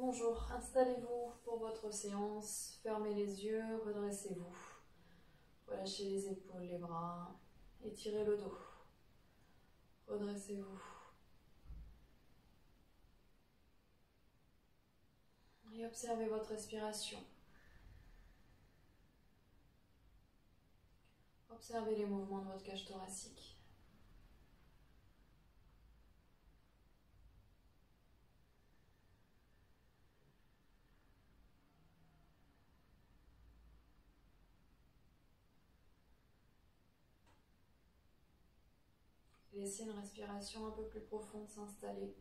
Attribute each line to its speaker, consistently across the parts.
Speaker 1: Bonjour, installez-vous pour votre séance, fermez les yeux, redressez-vous. Relâchez les épaules, les bras, étirez le dos. Redressez-vous. Et observez votre respiration. Observez les mouvements de votre cage thoracique. Laissez une respiration un peu plus profonde s'installer.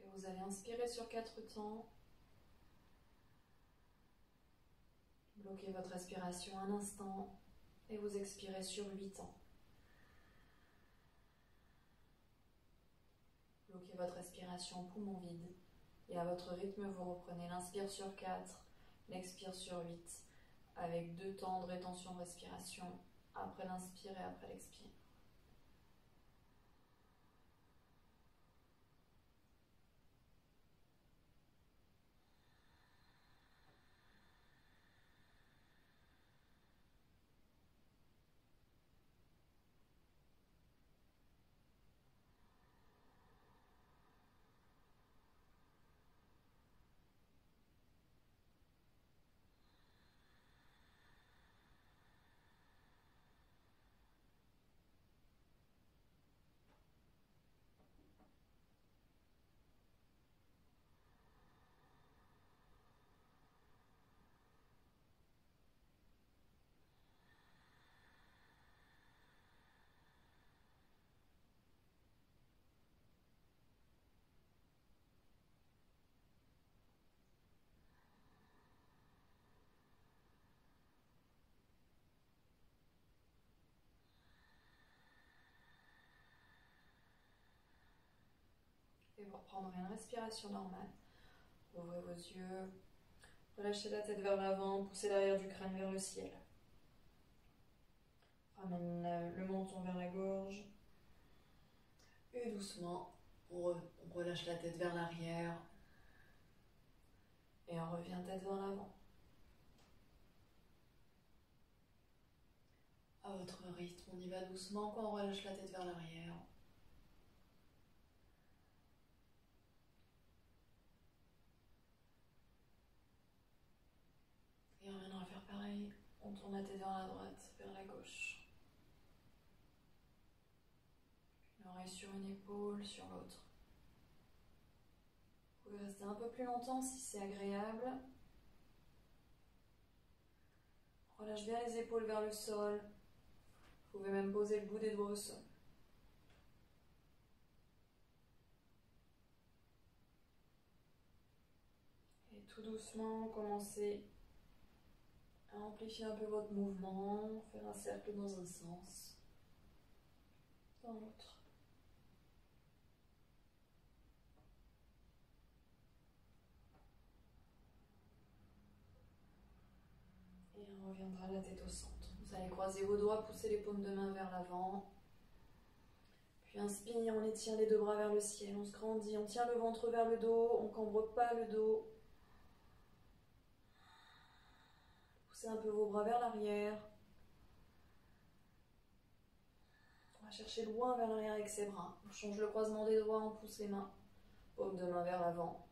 Speaker 1: Et vous allez inspirer sur 4 temps. Bloquez votre respiration un instant et vous expirez sur 8 temps. Bloquez votre respiration poumon vide et à votre rythme vous reprenez l'inspire sur 4, l'expire sur 8 avec 2 temps de rétention de respiration après l'inspire et après l'expire. Et vous reprendrez une respiration normale. Ouvrez vos yeux, relâchez la tête vers l'avant, poussez l'arrière du crâne vers le ciel. Ramène le menton vers la gorge. Et doucement, on relâche la tête vers l'arrière. Et on revient tête vers l'avant. À votre rythme, on y va doucement quand on relâche la tête vers l'arrière. Et on reviendra faire pareil. On tourne la tête vers la droite, vers la gauche. L'oreille sur une épaule, sur l'autre. Vous pouvez rester un peu plus longtemps si c'est agréable. Relâche bien les épaules vers le sol. Vous pouvez même poser le bout des doigts au sol. Et tout doucement, commencez à amplifier un peu votre mouvement, faire un cercle dans un sens, dans l'autre. Et on reviendra la tête au centre. Vous allez croiser vos doigts, pousser les paumes de main vers l'avant. Puis inspire, on étire les 2 bras vers le ciel, on se grandit, on tient le ventre vers le dos, on ne cambre pas le dos. Poussez un peu vos bras vers l'arrière. On va chercher loin vers l'arrière avec ses bras. On change le croisement des doigts, on pousse les mains. Paume de main vers l'avant.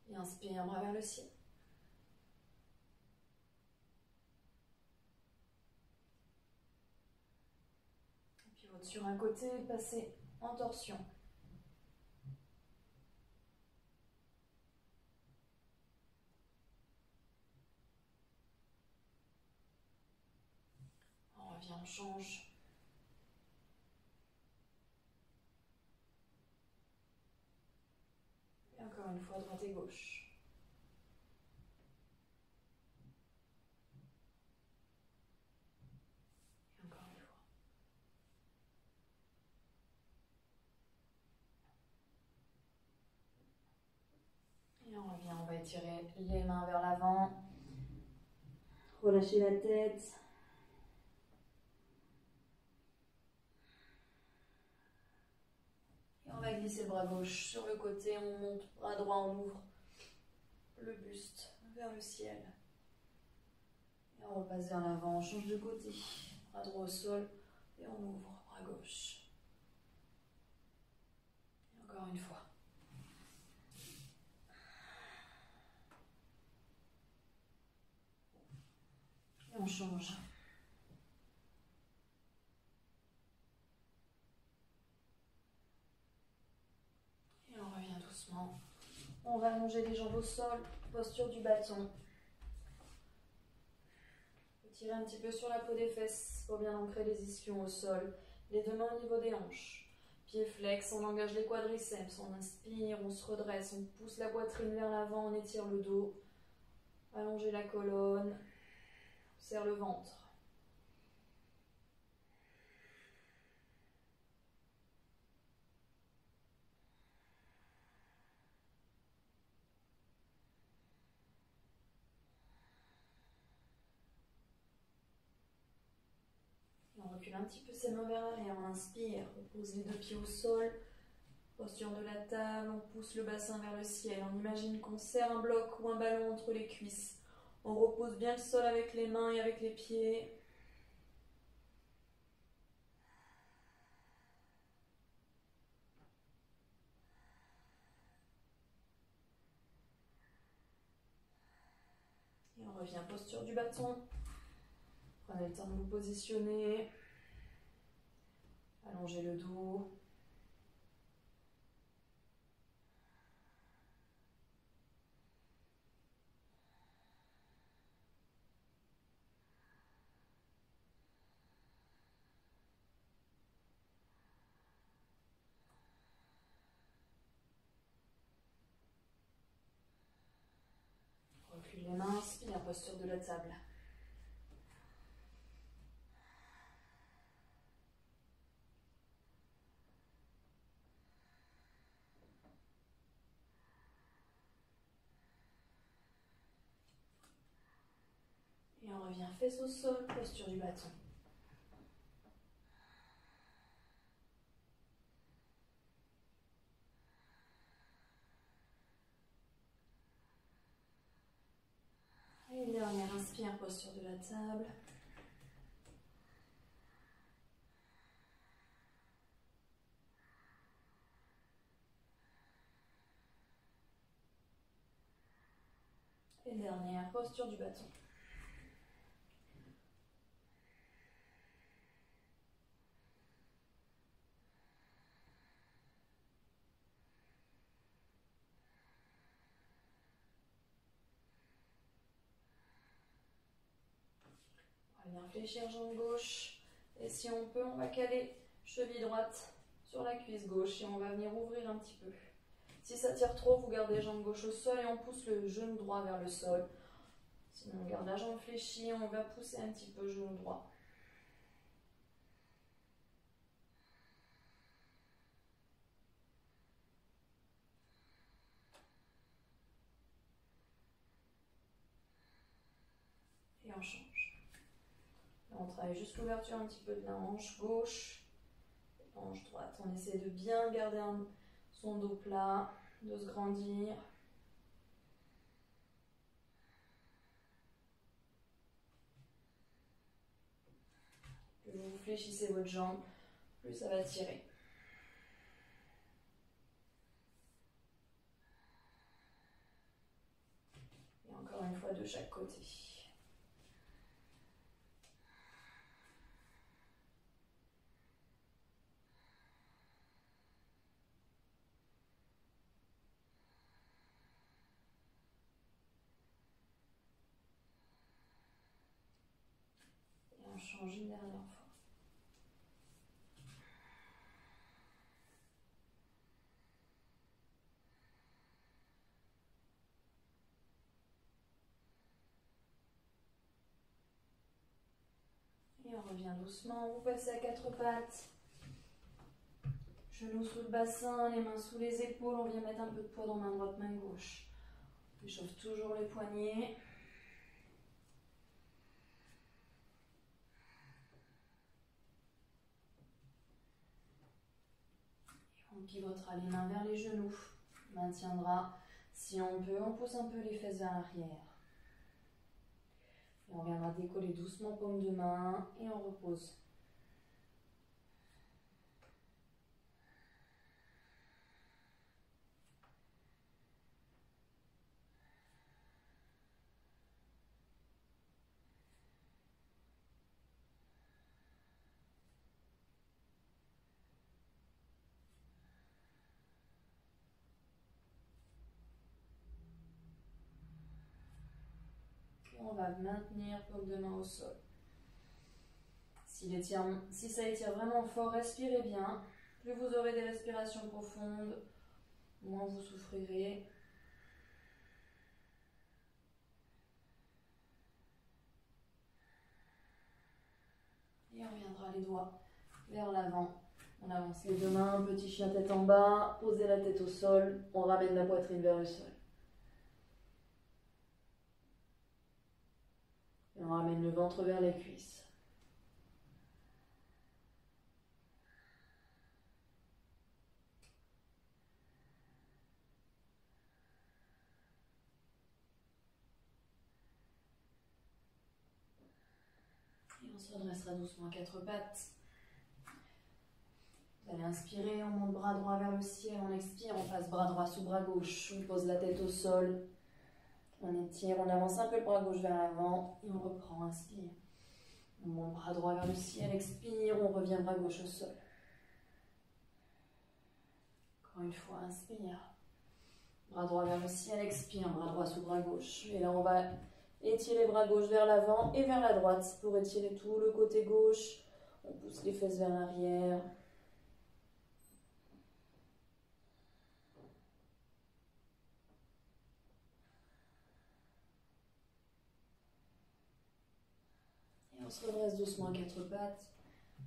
Speaker 1: Et inspire, un bras vers le ciel. Et puis votre sur un côté, passez en torsion. on change. Et encore une fois, droite et gauche. Et encore une fois. Et on revient, on va étirer les mains vers l'avant. Relâcher la tête. Et on va glisser le bras gauche sur le côté, on monte, bras droit, on ouvre le buste vers le ciel. Et on repasse vers l'avant, on change de côté. Bras droit au sol et on ouvre, bras gauche. Et encore une fois. Et on change. Et on revient doucement. On va allonger les jambes au sol, posture du bâton. Tirer un petit peu sur la peau des fesses pour bien ancrer les ischions au sol. Les deux mains au niveau des hanches. Pieds flex, on engage les quadriceps. On inspire, on se redresse, on pousse la poitrine vers l'avant, on étire le dos. Allonger la colonne. On serre le ventre. On recule un petit peu ses mains vers l'arrière, on inspire, on pose les deux pieds au sol, posture de la table, on pousse le bassin vers le ciel, on imagine qu'on serre un bloc ou un ballon entre les cuisses, on repose bien le sol avec les mains et avec les pieds. Et on revient, posture du bâton, prenez le temps de vous positionner, allongez le dos. Recule les mains, inspire, posture de la table. Et on revient fesses au sol, posture du bâton. Et une dernière, inspire, posture de la table. Et dernière, posture du bâton. On va bien fléchir jambe gauche. Et si on peut, on va caler cheville droite sur la cuisse gauche et on va venir ouvrir un petit peu. Si ça tire trop, vous gardez jambe gauche au sol et on pousse le genou droit vers le sol. Sinon, on garde la jambe fléchie, on va pousser un petit peu genou droit. Et on change. Là, on travaille juste l'ouverture un petit peu de la hanche gauche, hanche droite. On essaie de bien garder son dos plat, de se grandir. Plus vous fléchissez votre jambe, plus ça va tirer. Et encore une fois de chaque côté. Et on change une dernière fois. revient doucement, vous passez à quatre pattes. Genoux sous le bassin, les mains sous les épaules. On vient mettre un peu de poids dans main droite, main gauche. On échauffe toujours les poignets. On pivotera les mains vers les genoux. On maintiendra. Si on peut, on pousse un peu les fesses vers l'arrière. Et on viendra décoller doucement paume de main et on repose. On va maintenir paume de main au sol. Si ça étire vraiment fort, respirez bien. Plus vous aurez des respirations profondes, moins vous souffrirez. Et on reviendra les doigts vers l'avant. On avance les deux mains, petit chien tête en bas, posez la tête au sol, on ramène la poitrine vers le sol. Et on ramène le ventre vers les cuisses. Et on se redressera doucement à quatre pattes. Vous allez inspirer, on monte bras droit vers le ciel, on expire, on passe bras droit sous bras gauche, on pose la tête au sol, on étire, on avance un peu le bras gauche vers l'avant et on reprend, inspire. On monte bras droit vers le ciel, expire, on revient bras gauche au sol. Encore une fois, inspire. Bras droit vers le ciel, expire, bras droit sous bras gauche. Et là, on va étirer bras gauche vers l'avant et vers la droite pour étirer tout le côté gauche. On pousse les fesses vers l'arrière. Et on se redresse doucement à quatre pattes.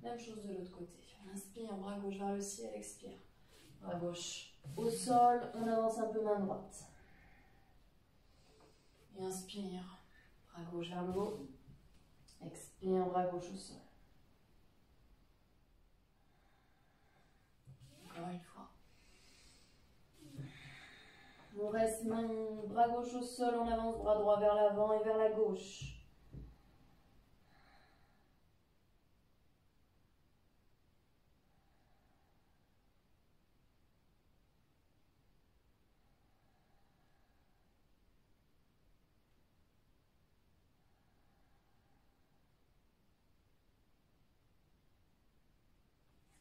Speaker 1: Même chose de l'autre côté. On inspire, bras gauche vers le ciel, expire. Bras gauche au sol, on avance un peu main droite. Et inspire, bras gauche vers le haut. Expire, bras gauche au sol. Encore une fois. On reste bras gauche au sol, on avance bras droit vers l'avant et vers la gauche.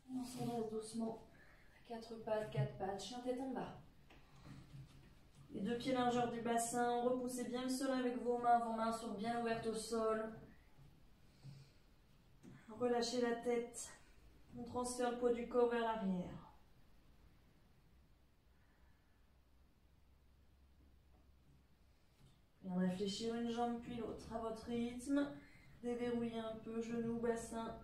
Speaker 1: On se redresse doucement. Quatre pattes, chien tête en bas. Les deux pieds largeur du bassin, repoussez bien le sol avec vos mains sont bien ouvertes au sol. Relâchez la tête, on transfère le poids du corps vers l'arrière. Bien réfléchir une jambe puis l'autre à votre rythme. Déverrouillez un peu, genoux, bassin.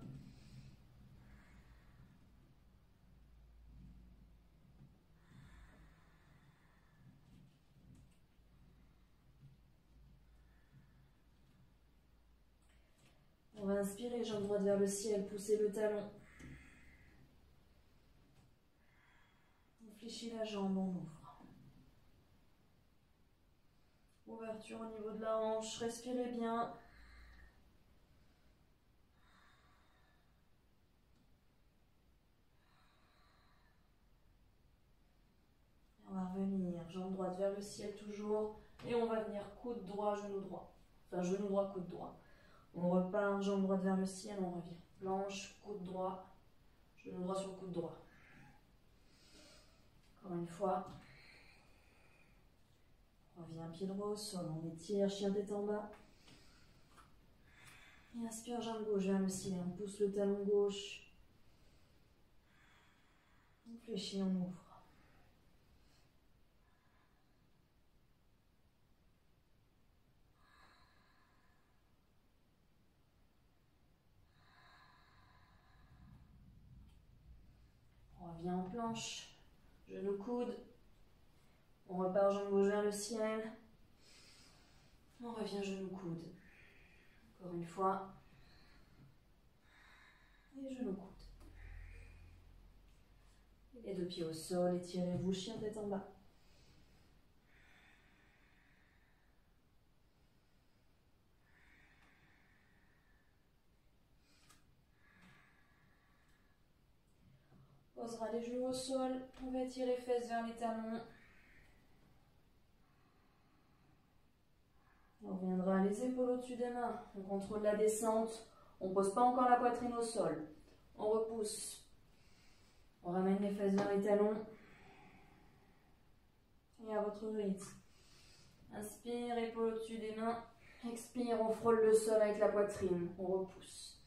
Speaker 1: On va inspirer, jambe droite vers le ciel, poussez le talon. On fléchit la jambe, on ouvre. Ouverture au niveau de la hanche, respirez bien. On va revenir, jambe droite vers le ciel toujours. Et on va venir coude droit, genou droit. Enfin, genou droit, coude droit. On repart, jambe droite vers le ciel, on revient. Planche, coude droit, genou droit sur le coude droit. Encore une fois. On revient pied droit au sol, on étire, chien tête en bas. Et inspire, jambe gauche vers le ciel, on pousse le talon gauche. On fléchit, on ouvre. revient en planche, genou coude. On repart jambe gauche vers le ciel. On revient genou coude. Encore une fois. Et genou coude. Les deux pieds au sol, étirez-vous, chien tête en bas. Posera les genoux au sol, on va étirer les fesses vers les talons. On reviendra les épaules au-dessus des mains, on contrôle la descente, on ne pose pas encore la poitrine au sol. On repousse, on ramène les fesses vers les talons. Et à votre rythme. Inspire, épaules au-dessus des mains. Expire, on frôle le sol avec la poitrine, on repousse.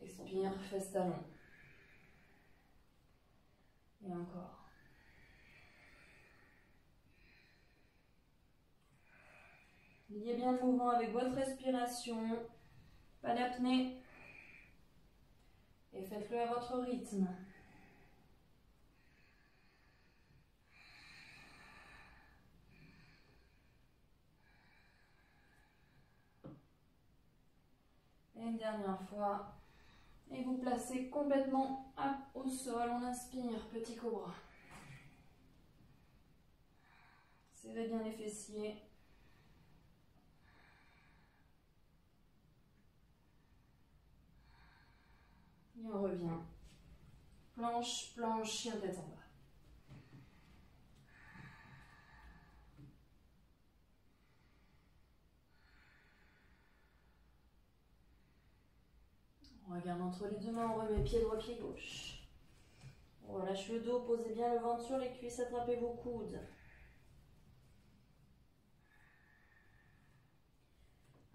Speaker 1: Expire, fesses talons. Et encore. Liez bien le mouvement avec votre respiration. Pas d'apnée. Et faites-le à votre rythme. Et une dernière fois. Et vous placez complètement au sol. On inspire, petit cobra. Serrez bien les fessiers. Et on revient. Planche, planche, chien tête en bas. On regarde entre les deux mains, on remet pied droit, pied gauche. On relâche le dos, posez bien le ventre sur les cuisses, attrapez vos coudes.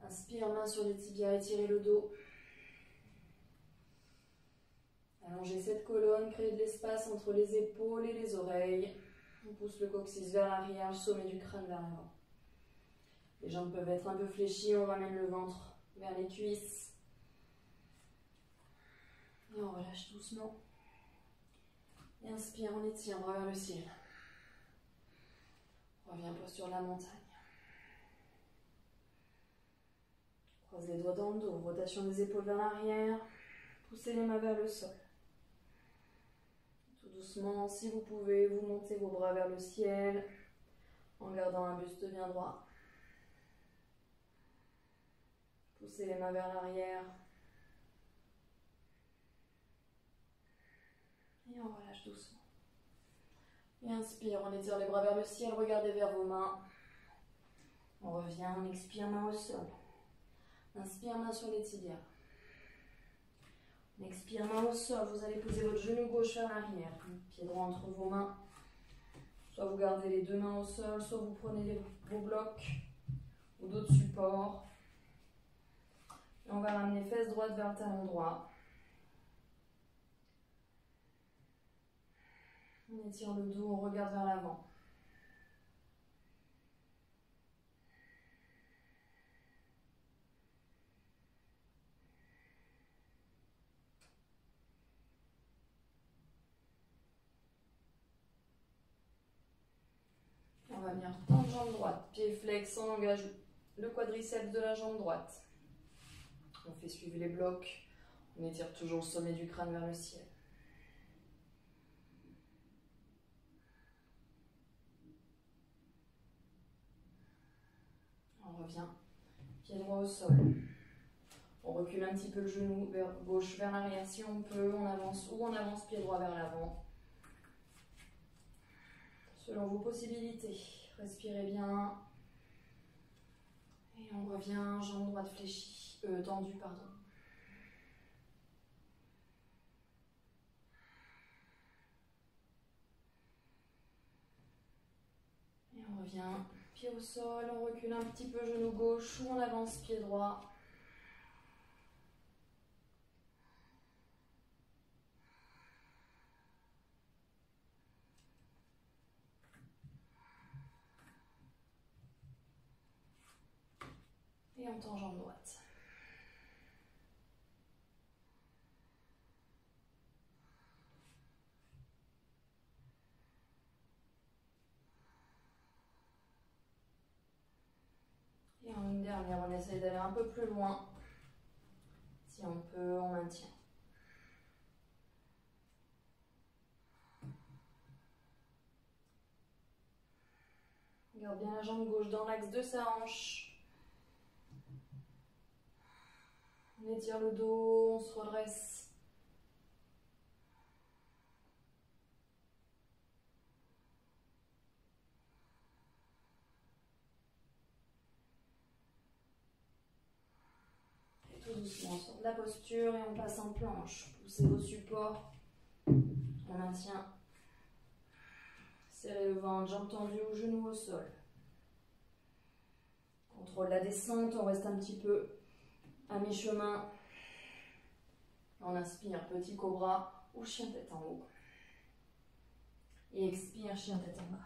Speaker 1: Inspire, main sur les tibias, étirez le dos. Allongez cette colonne, créez de l'espace entre les épaules et les oreilles. On pousse le coccyx vers l'arrière, le sommet du crâne vers l'avant. Les jambes peuvent être un peu fléchies, on ramène le ventre vers les cuisses. Et on relâche doucement. Et inspire, on étire, bras vers le ciel. On revient posture de la montagne. Croise les doigts dans le dos, rotation des épaules vers l'arrière. Poussez les mains vers le sol. Tout doucement, si vous pouvez, vous montez vos bras vers le ciel en gardant un buste bien droit. Poussez les mains vers l'arrière. Et on relâche doucement. Et inspire, on étire les bras vers le ciel, regardez vers vos mains. On revient, on expire, main au sol. Inspire, main sur les tibias. On expire, main au sol, vous allez poser votre genou gauche vers l'arrière. Pied droit entre vos mains. Soit vous gardez les deux mains au sol, soit vous prenez vos blocs ou d'autres supports. Et on va ramener fesses droite vers le talon droit. On étire le dos, on regarde vers l'avant. On va venir tendre jambe droite, pied flex, on engage le quadriceps de la jambe droite. On fait suivre les blocs, on étire toujours le sommet du crâne vers le ciel. On revient, pied droit au sol. On recule un petit peu le genou vers gauche vers l'arrière si on peut, on avance ou on avance pied droit vers l'avant. Selon vos possibilités, respirez bien. Et on revient, jambe droite fléchie, tendue, pardon. Et on revient, pied au sol, on recule un petit peu genou gauche ou on avance pied droit. Et on tend jambe droite. dernière, on essaye d'aller un peu plus loin. Si on peut, on maintient. Garde bien la jambe gauche dans l'axe de sa hanche. On étire le dos, on se redresse. Et tout doucement, on sort de la posture et on passe en planche. Poussez vos supports. On maintient. Serrez le ventre, jambes tendues ou genoux au sol. Contrôle la descente, on reste un petit peu à mi-chemin. On inspire, petit cobra ou chien tête en haut. Et expire, chien tête en bas.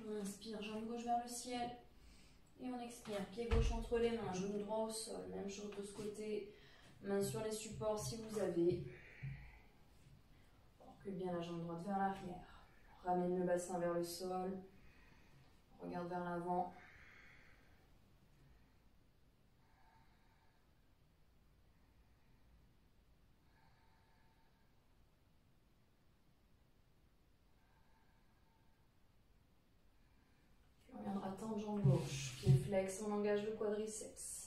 Speaker 1: On inspire, jambe gauche vers le ciel. Et on expire, pied gauche entre les mains, genou droit au sol. Même chose de ce côté, main sur les supports si vous avez. On recule bien la jambe droite vers l'arrière. Ramène le bassin vers le sol. Regarde vers l'avant. Puis on viendra tendre jambe gauche. Pied flex, on engage le quadriceps.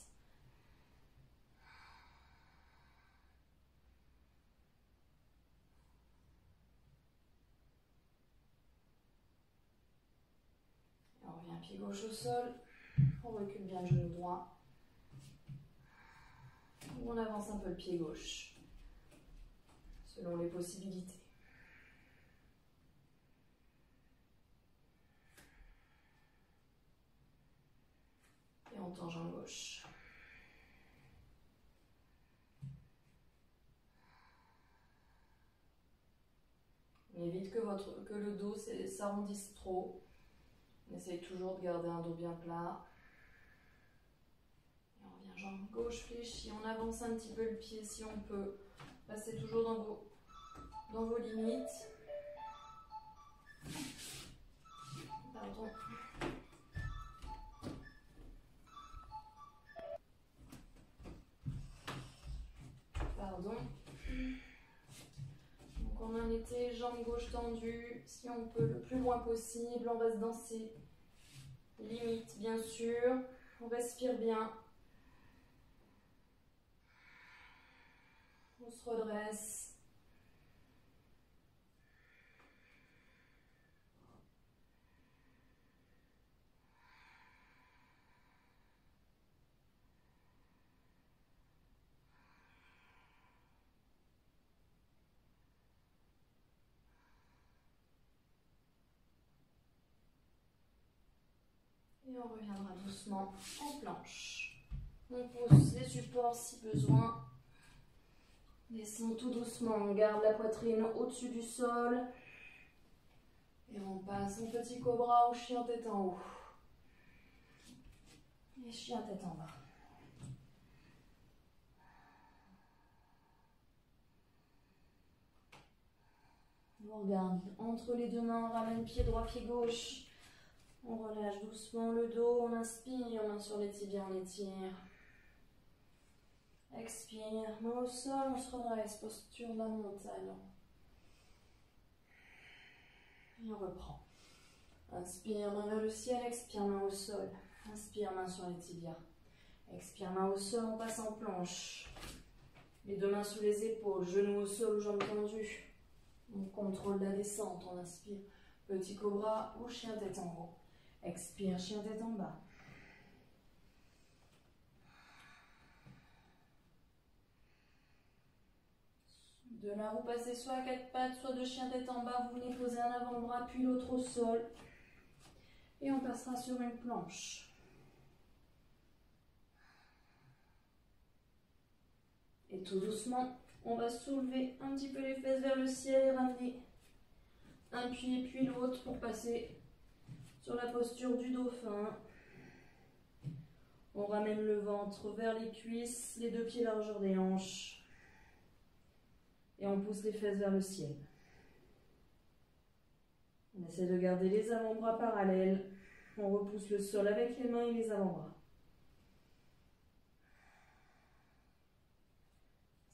Speaker 1: Pied gauche au sol, on recule bien le genou droit, ou on avance un peu le pied gauche, selon les possibilités. Et on tend jambe gauche. On évite que le dos s'arrondisse trop. On essaye toujours de garder un dos bien plat. Et on revient jambe gauche fléchie. On avance un petit peu le pied si on peut. Restez toujours dans vos limites. Pardon. Pardon. Donc on en était jambe gauche tendue. Si on peut le plus loin possible, on reste dans ses limites bien sûr. On respire bien. On se redresse. Et on reviendra doucement en planche. On pose les supports si besoin. Descend tout doucement, on garde la poitrine au-dessus du sol. Et on passe en petit cobra ou chien tête en haut. Et chien tête en bas. On regarde entre les deux mains, on ramène pied droit, pied gauche. On relâche doucement le dos, on inspire, main sur les tibias, on étire. Expire, main au sol, on se redresse, posture de la montagne. Et on reprend. Inspire, main vers le ciel, expire, main au sol. Inspire, main sur les tibias. Expire, main au sol, on passe en planche. Les deux mains sous les épaules, genoux au sol ou jambes tendues. On contrôle la descente, on inspire. Petit cobra ou chien tête en haut. Expire, chien tête en bas. De là, vous passez soit à quatre pattes, soit de chien tête en bas. Vous venez poser un avant-bras, puis l'autre au sol. Et on passera sur une planche. Et tout doucement, on va soulever un petit peu les fesses vers le ciel et ramener Un pied puis l'autre pour passer sur la posture du dauphin. On ramène le ventre vers les cuisses, les deux pieds largeur des hanches. Et on pousse les fesses vers le ciel. On essaie de garder les avant-bras parallèles. On repousse le sol avec les mains et les avant-bras.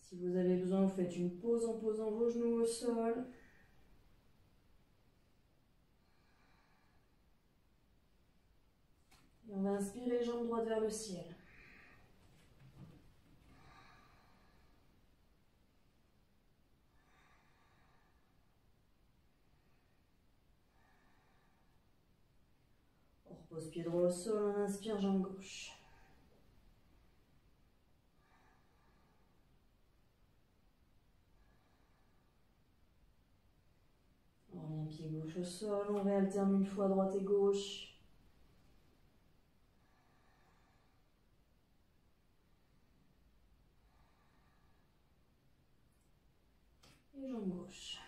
Speaker 1: Si vous avez besoin, vous faites une pause en posant vos genoux au sol. Et on va inspirer, jambes droites vers le ciel. On repose pied droit au sol, on inspire, jambe gauche. On revient pied gauche au sol, on réalterne une fois droite et gauche. Et jambe gauche.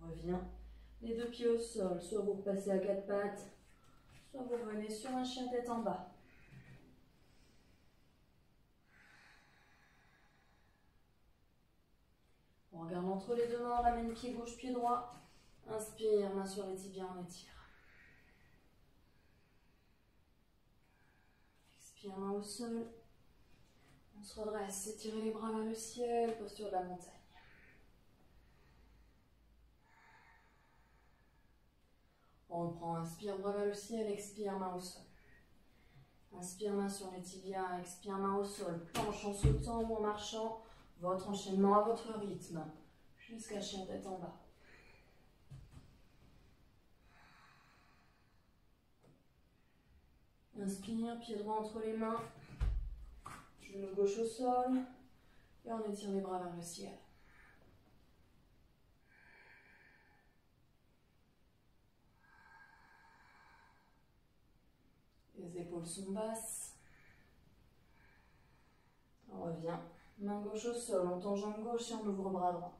Speaker 1: On revient les deux pieds au sol, soit vous repassez à quatre pattes, soit vous revenez sur un chien tête en bas. On regarde entre les deux mains, on ramène pied gauche, pied droit. Inspire, main sur les tibias, on étire. Expire, main au sol. On se redresse, étirez les bras vers le ciel, posture de la montagne. On reprend, inspire, bras vers le ciel, expire, main au sol. Inspire, main sur les tibias, expire, main au sol. Planche en sautant ou en marchant, votre enchaînement à votre rythme, jusqu'à chien tête en bas. Inspire, pied droit entre les mains, genou gauche au sol, et on étire les bras vers le ciel. Les épaules sont basses. On revient, main gauche au sol, on tend jambe gauche et on ouvre bras droit.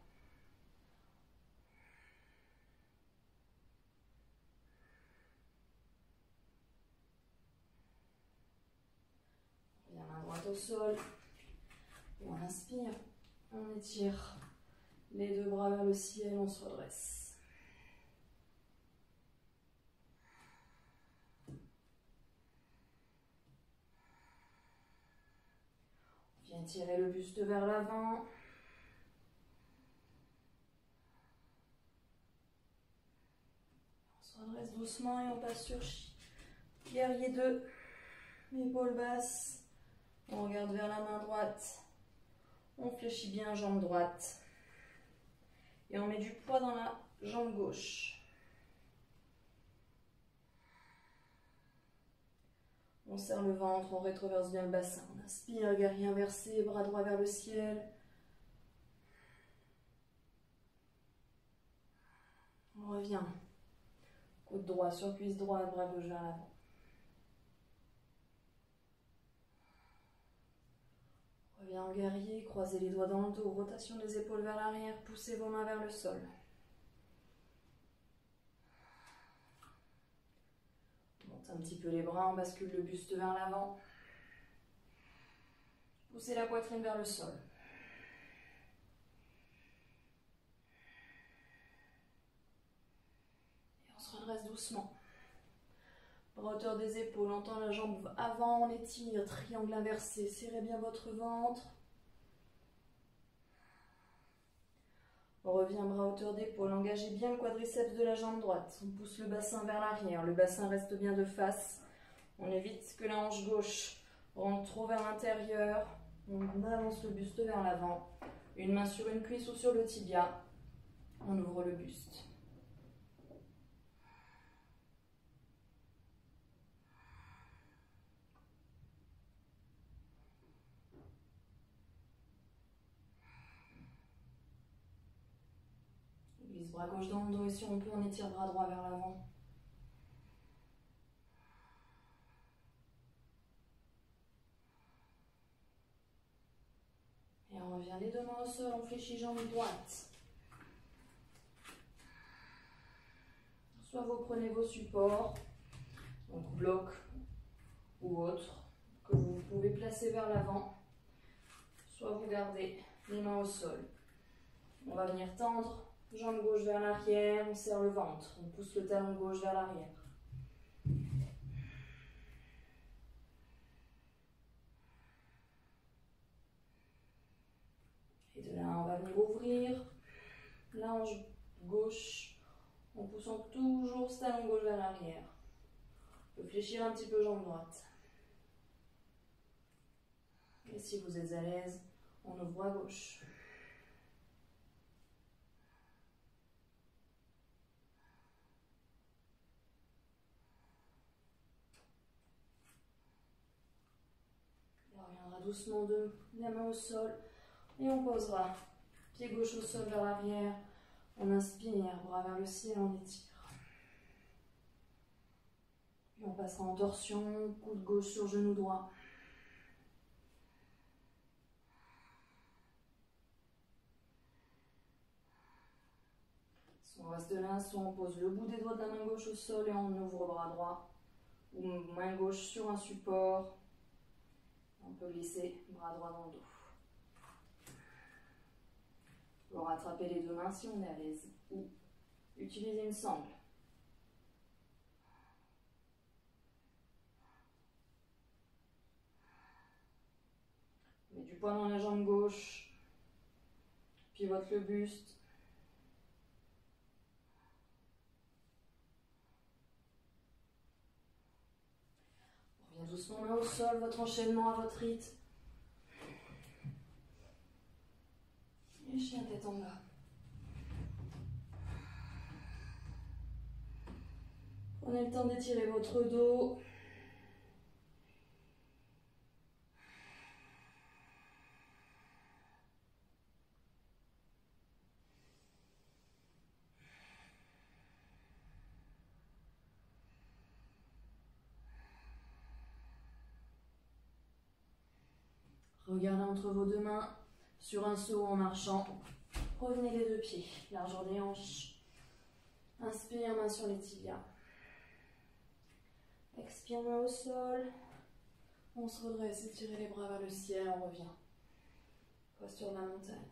Speaker 1: On revient, main droite au sol. Et on inspire, on étire les deux bras vers le ciel, on se redresse. On vient tirer le buste vers l'avant. On se redresse doucement et on passe sur guerrier 2. Épaules basses. On regarde vers la main droite. On fléchit bien jambe droite. Et on met du poids dans la jambe gauche. On serre le ventre, on rétroverse bien le bassin. On inspire, guerrier inversé, bras droit vers le ciel. On revient. Coude droit sur cuisse droite, bras gauche vers l'avant. On revient en guerrier, croisez les doigts dans le dos, rotation des épaules vers l'arrière, poussez vos mains vers le sol. Un petit peu les bras, on bascule le buste vers l'avant. Poussez la poitrine vers le sol. Et on se redresse doucement. Bras hauteur des épaules, on tend la jambe avant, on étire, triangle inversé. Serrez bien votre ventre. On revient bras hauteur d'épaule, engagez bien le quadriceps de la jambe droite. On pousse le bassin vers l'arrière, le bassin reste bien de face. On évite que la hanche gauche rentre trop vers l'intérieur. On avance le buste vers l'avant. Une main sur une cuisse ou sur le tibia. On ouvre le buste. Glisse bras gauche dans le dos et si on peut, on étire bras droit vers l'avant. revient les deux mains au sol, on fléchit jambe droite. Soit vous prenez vos supports, donc bloc ou autre, que vous pouvez placer vers l'avant, soit vous gardez les mains au sol. On va venir tendre, jambe gauche vers l'arrière, on serre le ventre, on pousse le talon gauche vers l'arrière. Et de là, on va venir ouvrir la hanche gauche en poussant toujours ce talon gauche vers l'arrière. On peut fléchir un petit peu jambe droite. Et si vous êtes à l'aise, on ouvre à gauche. Et on reviendra doucement de la main au sol et on posera pied gauche au sol vers l'arrière. On inspire, bras vers le ciel, on étire. Puis on passera en torsion, coude gauche sur genou droit. Soit on reste là, soit on pose le bout des doigts de la main gauche au sol et on ouvre bras droit. Ou main gauche sur un support. On peut glisser bras droit dans le dos. On peut rattraper les deux mains si on est à l'aise. Ou utiliser une sangle. On met du poids dans la jambe gauche. Pivote le buste. On revient doucement main au sol, votre enchaînement à votre rythme. Et chien tête en bas. Prenez le temps d'étirer votre dos. Regardez entre vos deux mains sur un saut en marchant. Revenez les deux pieds, largeur des hanches. Inspire, main sur les tibias. Expire, main au sol. On se redresse, étirez les bras vers le ciel, on revient. Posture de la montagne.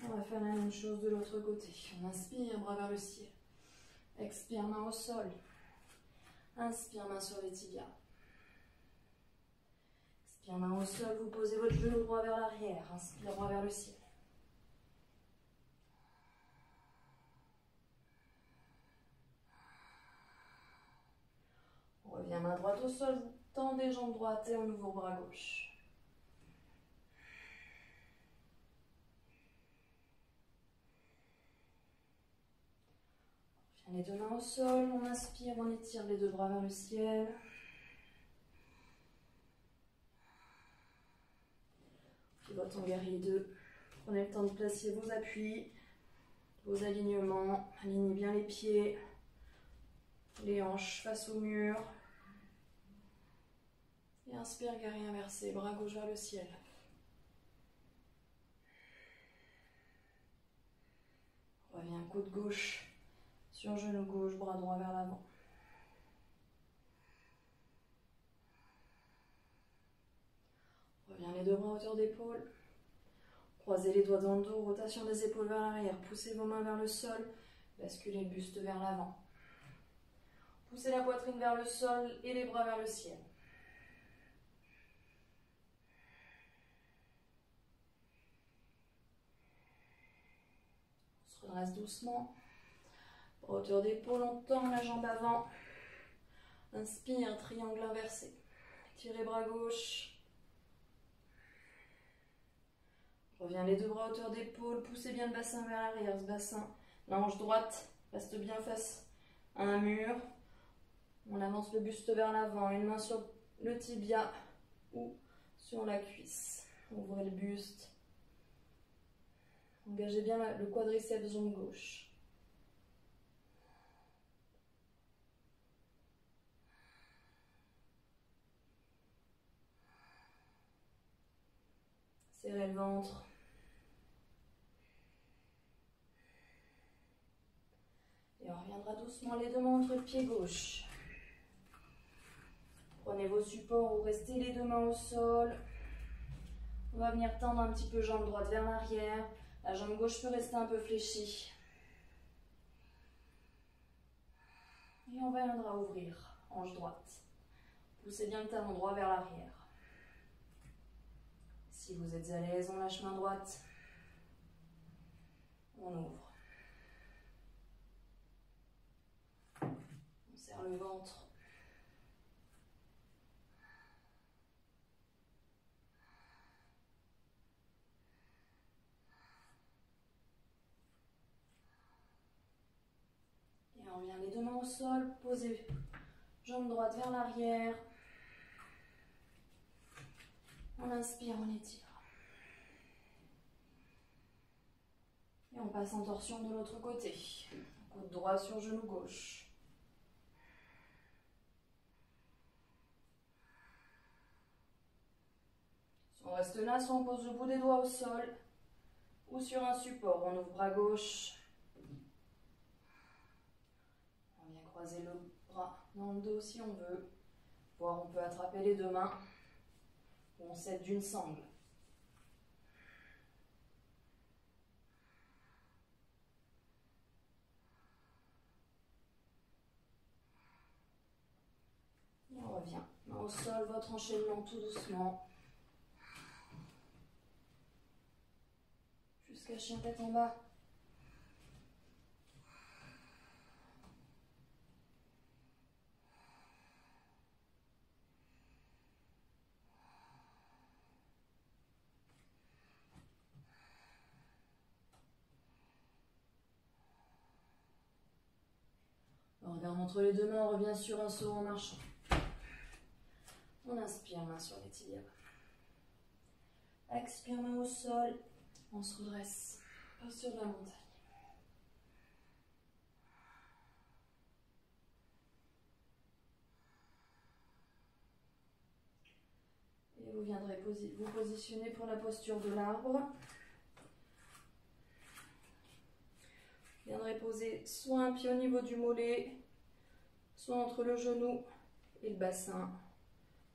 Speaker 1: On va faire la même chose de l'autre côté. On inspire, bras vers le ciel. Expire, main au sol. Inspire, main sur les tibias. Expire, main au sol, vous posez votre genou droit vers l'arrière. Inspire, bras vers le ciel. On revient main droite au sol, vous tendez jambe droite et on ouvre bras gauche. On revient les deux mains au sol, on inspire, on étire les deux bras vers le ciel. Pivote en guerrier 2. Prenez le temps de placer vos appuis, vos alignements. Alignez bien les pieds, les hanches face au mur. Et inspire, guerrier inversé, bras gauche vers le ciel. Reviens coude gauche sur genou gauche, bras droit vers l'avant. Reviens les deux bras à hauteur d'épaule. Croisez les doigts dans le dos, rotation des épaules vers l'arrière. Poussez vos mains vers le sol, basculez le buste vers l'avant. Poussez la poitrine vers le sol et les bras vers le ciel. On se redresse doucement. À hauteur d'épaule, on tend la jambe avant. Inspire, triangle inversé. Tirez bras gauche. Reviens les deux bras à hauteur d'épaule. Poussez bien le bassin vers l'arrière. Ce bassin, la hanche droite reste bien face à un mur. On avance le buste vers l'avant. Une main sur le tibia ou sur la cuisse. Ouvrez le buste. Engagez bien le quadriceps jambe gauche. Serrez le ventre. Et on reviendra doucement les deux mains entre le pied gauche. Prenez vos supports ou restez les deux mains au sol. On va venir tendre un petit peu jambe droite vers l'arrière. La jambe gauche peut rester un peu fléchie. Et on viendra ouvrir, hanche droite. Poussez bien le talon droit vers l'arrière. Si vous êtes à l'aise, on lâche main droite. On ouvre. On serre le ventre. Et on vient les deux mains au sol, posez jambe droite vers l'arrière. On inspire, on étire. Et on passe en torsion de l'autre côté. Coude droit sur genou gauche. Si on reste là, soit on pose le bout des doigts au sol ou sur un support. On ouvre bras gauche. On vient croiser le bras dans le dos si on veut. Voire on peut attraper les deux mains. On s'aide d'une sangle. Et on revient. Main au sol, votre enchaînement tout doucement. Jusqu'à chien tête en bas. On regarde entre les deux mains, on revient sur un saut en marchant. On inspire, main sur les tibias. Expire, main au sol. On se redresse. Posture de la montagne. Et vous viendrez vous positionner pour la posture de l'arbre. Vous viendrez poser soit un pied au niveau du mollet, soit entre le genou et le bassin,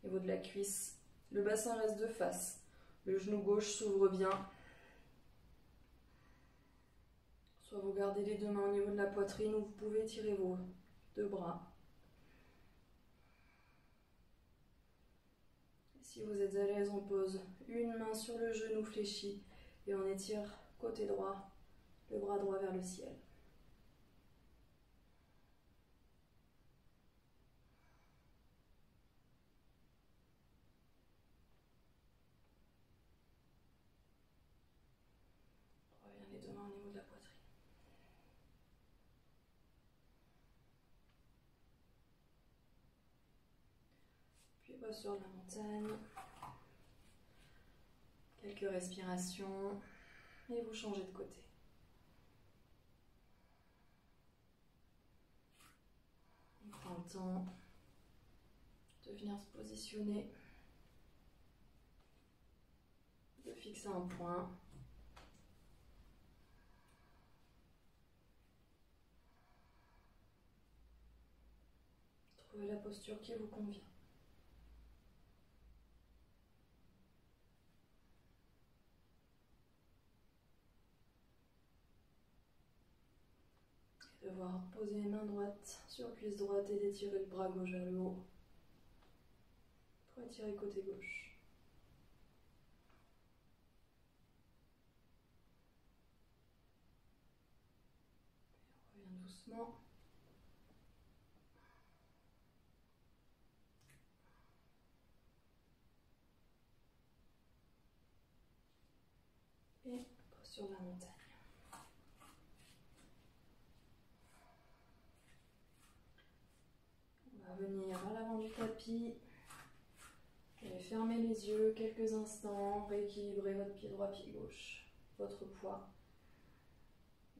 Speaker 1: au niveau de la cuisse. Le bassin reste de face. Le genou gauche s'ouvre bien. Soit vous gardez les deux mains au niveau de la poitrine ou vous pouvez tirer vos deux bras. Si vous êtes à l'aise, on pose une main sur le genou fléchi et on étire côté droit, le bras droit vers le ciel. On revient les deux mains au niveau de la poitrine. Puis posture de la montagne. Quelques respirations et vous changez de côté. On prend le temps de venir se positionner, de fixer un point. Trouvez la posture qui vous convient. Devoir poser les mains droites sur cuisse droite et d'étirer le bras gauche vers le haut pour étirer côté gauche. Et on revient doucement. Et posture de la montagne. Venir à l'avant du tapis et fermer les yeux quelques instants, rééquilibrer votre pied droit, pied gauche, votre poids.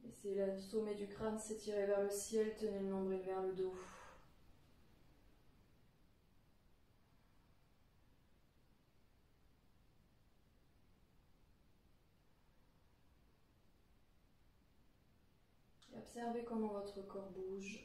Speaker 1: Laissez le sommet du crâne s'étirer vers le ciel, tenez le nombril vers le dos. Observez comment votre corps bouge.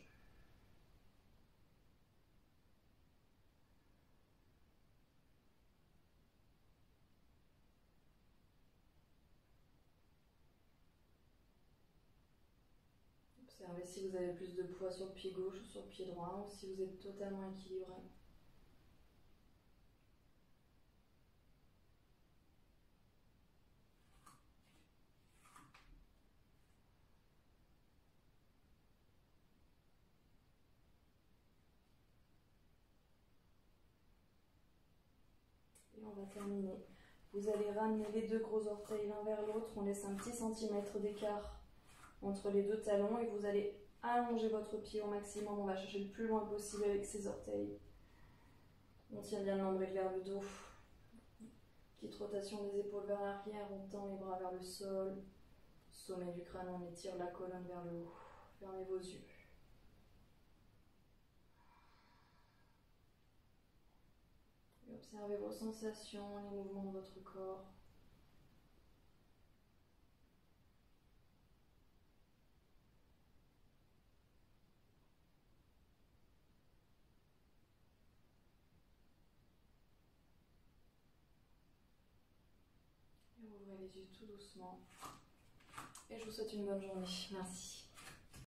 Speaker 1: Observez si vous avez plus de poids sur le pied gauche ou sur le pied droit, ou si vous êtes totalement équilibré. Et on va terminer. Vous allez ramener les deux gros orteils l'un vers l'autre. On laisse un petit centimètre d'écart entre les deux talons et vous allez allonger votre pied au maximum. On va chercher le plus loin possible avec ces orteils. On tient bien le nombril vers le dos. Petite rotation des épaules vers l'arrière. On tend les bras vers le sol. Sommet du crâne, on étire la colonne vers le haut. Fermez vos yeux. Et observez vos sensations, les mouvements de votre corps. Et ouvrez les yeux tout doucement. Et je vous souhaite une bonne journée. Merci.